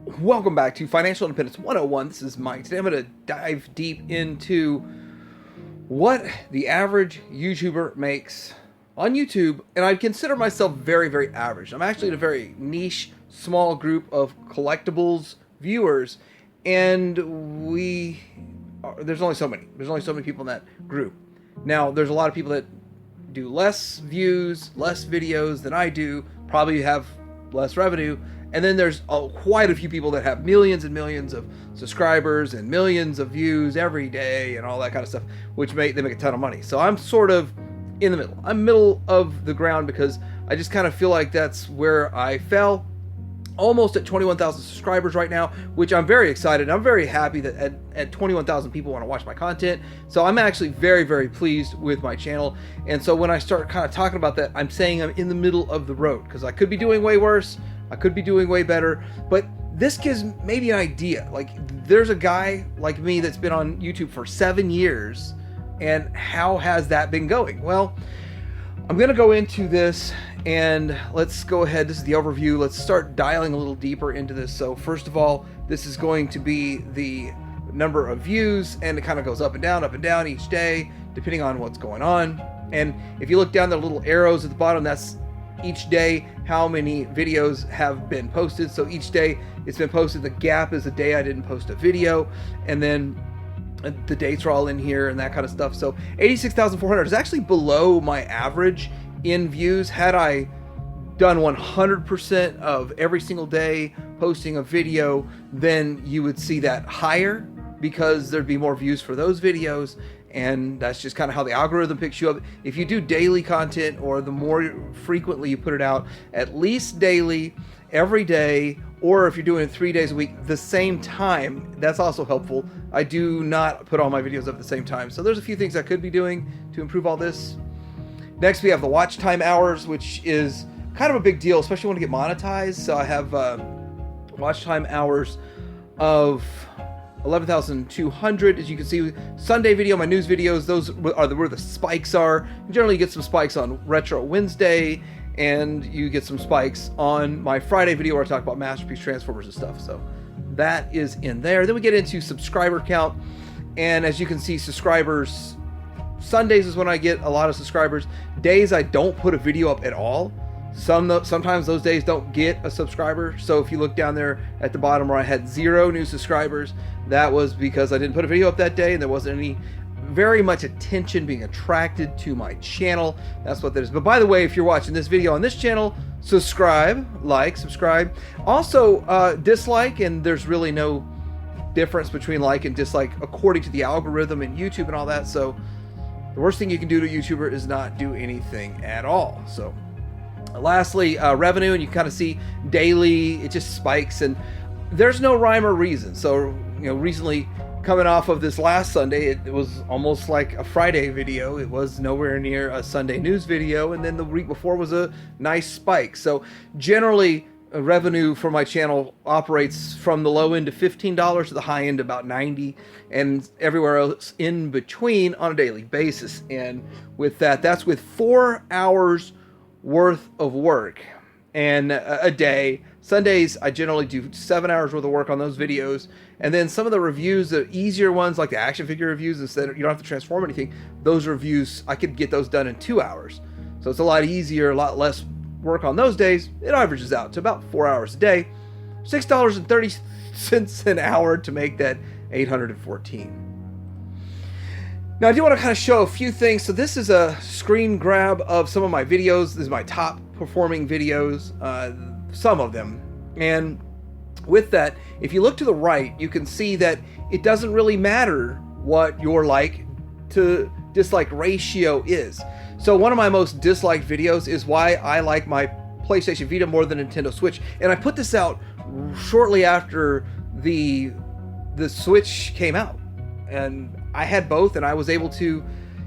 Welcome back to Financial Independence 101. This is Mike. Today I'm going to dive deep into what the average YouTuber makes on YouTube, and I'd consider myself very, very average. I'm actually in a very niche, small group of collectibles viewers, and there's only so many. There's only so many people in that group. Now, there's a lot of people that do less views, less videos than I do, probably have less revenue. And then there's quite a few people that have millions and millions of subscribers and millions of views every day and all that kind of stuff, which they make a ton of money. So I'm sort of in the middle. I'm middle of the ground because I just kind of feel like that's where I fell. Almost at 21,000 subscribers right now, which I'm very excited. I'm very happy that at 21,000 people want to watch my content. So I'm actually very, very pleased with my channel. And so when I start kind of talking about that, I'm saying I'm in the middle of the road because I could be doing way worse. I could be doing way better, but this gives maybe an idea. Like, there's a guy like me that's been on YouTube for 7 years, and how has that been going? Well, I'm going to go into this, and let's go ahead. This is the overview. Let's start dialing a little deeper into this. So first of all, this is going to be the number of views, and it kind of goes up and down each day, depending on what's going on. And if you look down the little arrows at the bottom, that's each day how many videos have been posted. So each day it's been posted. The gap is the day I didn't post a video, and then the dates are all in here and that kind of stuff. So 86,400 is actually below my average in views. Had I done 100% of every single day posting a video, then you would see that higher because there'd be more views for those videos. And that's just kind of how the algorithm picks you up. If you do daily content, or the more frequently you put it out, at least daily, every day, or if you're doing it 3 days a week, the same time, that's also helpful. I do not put all my videos up at the same time. So there's a few things I could be doing to improve all this. Next, we have the watch time hours, which is kind of a big deal, especially when you get monetized. So I have watch time hours of 11,200. As you can see, Sunday video, my news videos, those are where the spikes are. You generally get some spikes on Retro Wednesday, and you get some spikes on my Friday video where I talk about Masterpiece Transformers and stuff. So that is in there. Then we get into subscriber count, and as you can see, subscribers, Sundays is when I get a lot of subscribers. Days I don't put a video up at all. Sometimes those days don't get a subscriber. So if you look down there at the bottom where I had 0 new subscribers, that was because I didn't put a video up that day and there wasn't any very much attention being attracted to my channel. That's what that is. But by the way, if you're watching this video on this channel, subscribe, subscribe. Also, dislike, and there's really no difference between like and dislike according to the algorithm and YouTube and all that. So the worst thing you can do to a YouTuber is not do anything at all. So lastly, revenue, and you kind of see daily, it just spikes, and there's no rhyme or reason. So, recently coming off of this last Sunday, it was almost like a Friday video. It was nowhere near a Sunday news video, and then the week before was a nice spike. So generally, revenue for my channel operates from the low end of $15 to the high end about $90, and everywhere else in between on a daily basis. And with that, that's with 4 hours worth of work and a day. Sundays I generally do 7 hours worth of work on those videos, and then some of the reviews, the easier ones like the action figure reviews, instead you don't have to transform anything, those reviews I could get those done in 2 hours. So it's a lot easier, a lot less work on those days. It averages out to about 4 hours a day, $6.30 an hour to make that 814. Now I do want to kind of show a few things. So this is a screen grab of some of my videos. This is my top performing videos, some of them. And with that, if you look to the right, you can see that it doesn't really matter what your like to dislike ratio is. So one of my most disliked videos is why I like my PlayStation Vita more than Nintendo Switch. And I put this out shortly after the Switch came out. And I had both, and I was able to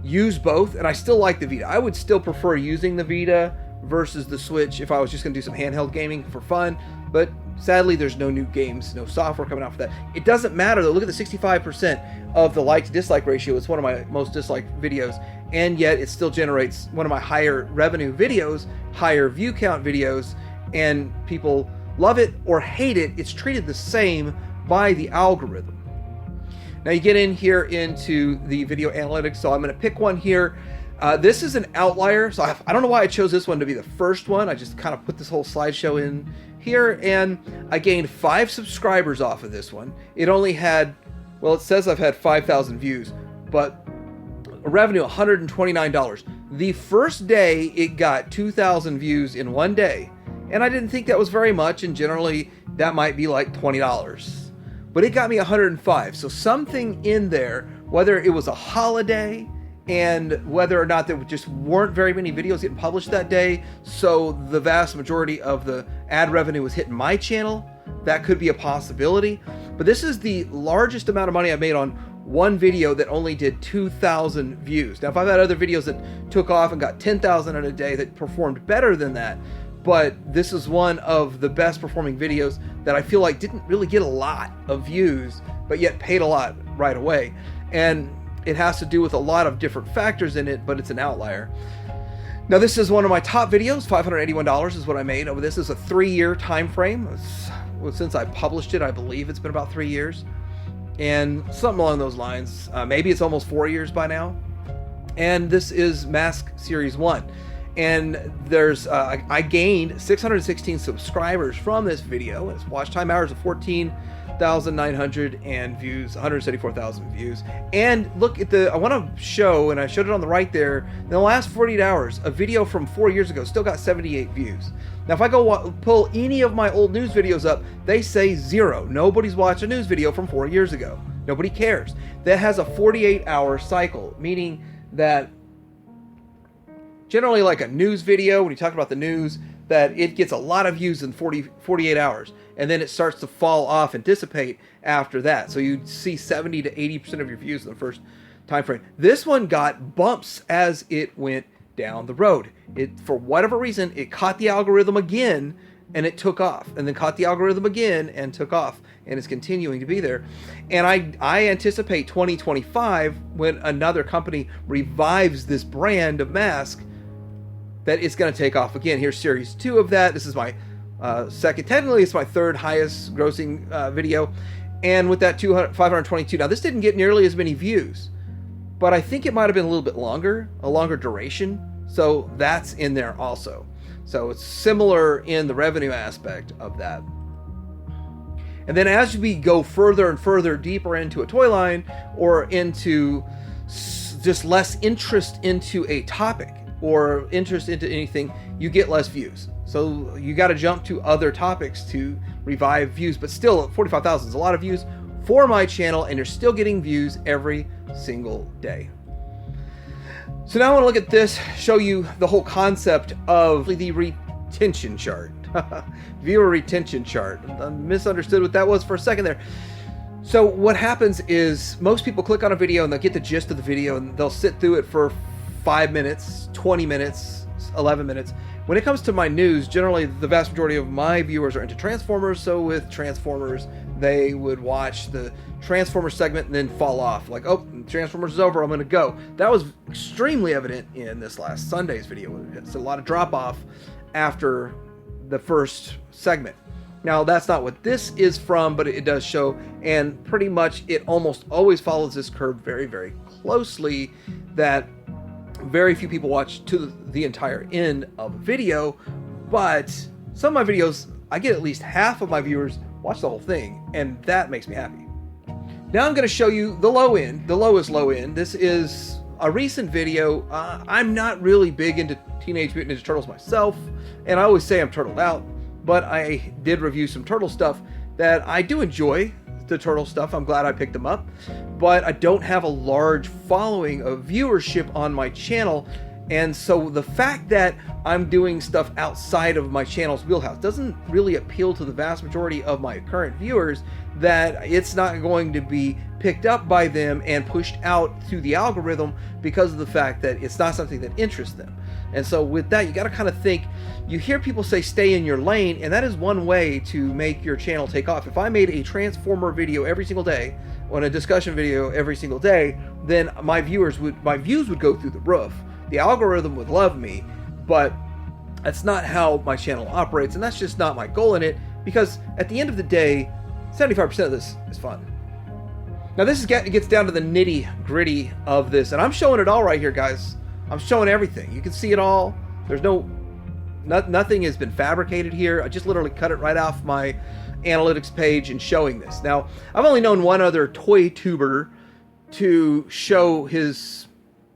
use both, and I still like the Vita. I would still prefer using the Vita versus the Switch if I was just going to do some handheld gaming for fun, but sadly there's no new games, no software coming out for that. It doesn't matter though. Look at the 65% of the like to dislike ratio. It's one of my most disliked videos, and yet it still generates one of my higher revenue videos, higher view count videos, and people love it or hate it, it's treated the same by the algorithm. Now you get in here into the video analytics, so I'm going to pick one here. This is an outlier, so I don't know why I chose this one to be the first one. I just kind of put this whole slideshow in here, and I gained 5 subscribers off of this one. It only had, well, it says I've had 5,000 views, but a revenue $129. The first day it got 2,000 views in one day, and I didn't think that was very much, and generally that might be like $20. But it got me 105, so something in there, whether it was a holiday, and whether or not there just weren't very many videos getting published that day, so the vast majority of the ad revenue was hitting my channel. That could be a possibility. But this is the largest amount of money I've made on one video that only did 2,000 views. Now, if I've had other videos that took off and got 10,000 in a day that performed better than that, but this is one of the best performing videos that I feel like didn't really get a lot of views, but yet paid a lot right away. And it has to do with a lot of different factors in it, but it's an outlier. Now, this is one of my top videos. $581 is what I made over this. This is a 3-year time frame. Since I published it, I believe it's been about 3 years. And something along those lines. Maybe it's almost 4 years by now. And this is Mask Series 1. And there's I gained 616 subscribers from this video. Its watch time hours of 14,900 and views, 174,000 views. And look at I want to show, and I showed it on the right there, in the last 48 hours, a video from 4 years ago still got 78 views. Now, if I go pull any of my old news videos up, they say 0. Nobody's watched a news video from 4 years ago. Nobody cares. That has a 48-hour cycle, meaning that generally, like a news video, when you talk about the news, that it gets a lot of views in 48 hours, and then it starts to fall off and dissipate after that. So you see 70 to 80% of your views in the first time frame. This one got bumps as it went down the road. It, for whatever reason, it caught the algorithm again, and it took off, and then caught the algorithm again and took off, and it's continuing to be there. And I anticipate 2025, when another company revives this brand of mask, that it's going to take off again. Here's series 2 of that. This is my second, technically it's my third highest grossing video. And with that 522, now this didn't get nearly as many views, but I think it might have been a little bit longer, a longer duration. So that's in there also. So it's similar in the revenue aspect of that. And then as we go further and further deeper into a toy line, or into just less interest into a topic, or interest into anything, you get less views. So you got to jump to other topics to revive views. But still, 45,000 is a lot of views for my channel, and you're still getting views every single day. So now I want to look at this, show you the whole concept of the retention chart. Viewer retention chart. I misunderstood what that was for a second there. So what happens is most people click on a video and they'll get the gist of the video, and they'll sit through it for 5 minutes, 20 minutes, 11 minutes. When it comes to my news, generally the vast majority of my viewers are into Transformers, so with Transformers, they would watch the Transformers segment and then fall off. Like, oh, Transformers is over, I'm gonna go. That was extremely evident in this last Sunday's video. It's a lot of drop off after the first segment. Now, that's not what this is from, but it does show, and pretty much it almost always follows this curve very, very closely, that very few people watch to the entire end of a video, but some of my videos, I get at least half of my viewers watch the whole thing, and that makes me happy. Now I'm going to show you the low end, the lowest low end. This is a recent video. I'm not really big into Teenage Mutant Ninja Turtles myself, and I always say I'm turtled out, but I did review some turtle stuff that I do enjoy. The turtle stuff, I'm glad I picked them up, but I don't have a large following of viewership on my channel, and so the fact that I'm doing stuff outside of my channel's wheelhouse doesn't really appeal to the vast majority of my current viewers, that it's not going to be picked up by them and pushed out through the algorithm because of the fact that it's not something that interests them. And so with that, you got to kind of think, you hear people say stay in your lane, and that is one way to make your channel take off. If I made a Transformer video every single day, or a discussion video every single day, then my views would go through the roof. The algorithm would love me, but that's not how my channel operates, and that's just not my goal in it. because at the end of the day, 75% of this is fun. Now this gets down to the nitty gritty of this, and I'm showing it all right here, guys. I'm showing everything. You can see it all. There's nothing has been fabricated here. I just literally cut it right off my analytics page and showing this. Now, I've only known one other toy tuber to show his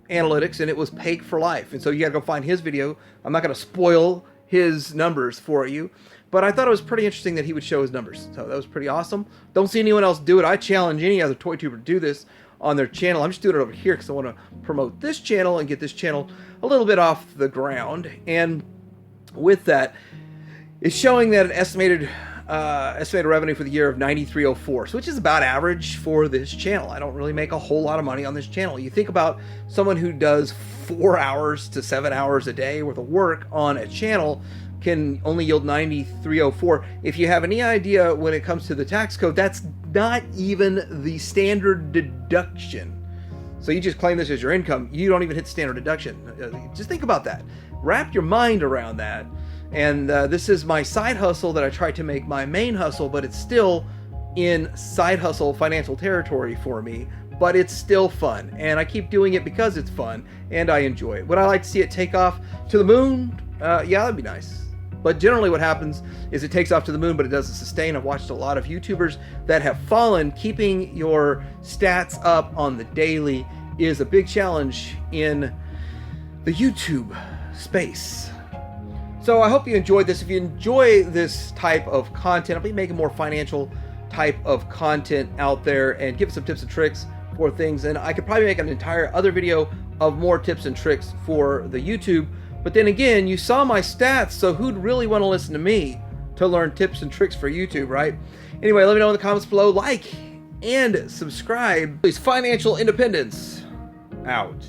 analytics, and it was Pake for Life. And so you gotta go find his video. I'm not gonna spoil his numbers for you, but I thought it was pretty interesting that he would show his numbers. So that was pretty awesome. Don't see anyone else do it. I challenge any other toy tuber to do this on their channel. I'm just doing it over here because I want to promote this channel and get this channel a little bit off the ground. And with that, it's showing that an estimated revenue for the year of 9304, which is about average for this channel. I don't really make a whole lot of money on this channel. You think about someone who does 4 hours to 7 hours a day worth of work on a channel can only yield 9304. If you have any idea when it comes to the tax code, that's not even the standard deduction. So you just claim this as your income. You don't even hit standard deduction. Just think about that. Wrap your mind around that. And this is my side hustle that I try to make my main hustle, but it's still in side hustle financial territory for me. But it's still fun, and I keep doing it because it's fun and I enjoy it. Would I like to see it take off to the moon? Yeah, that'd be nice. But generally what happens is it takes off to the moon, but it doesn't sustain. I've watched a lot of YouTubers that have fallen. Keeping your stats up on the daily is a big challenge in the YouTube space. So I hope you enjoyed this. If you enjoy this type of content, I'll be making more financial type of content out there and give some tips and tricks for things. And I could probably make an entire other video of more tips and tricks for the YouTube. But then again, you saw my stats, so who'd really want to listen to me to learn tips and tricks for YouTube, right? Anyway, let me know in the comments below. Like and subscribe. Please, financial independence out.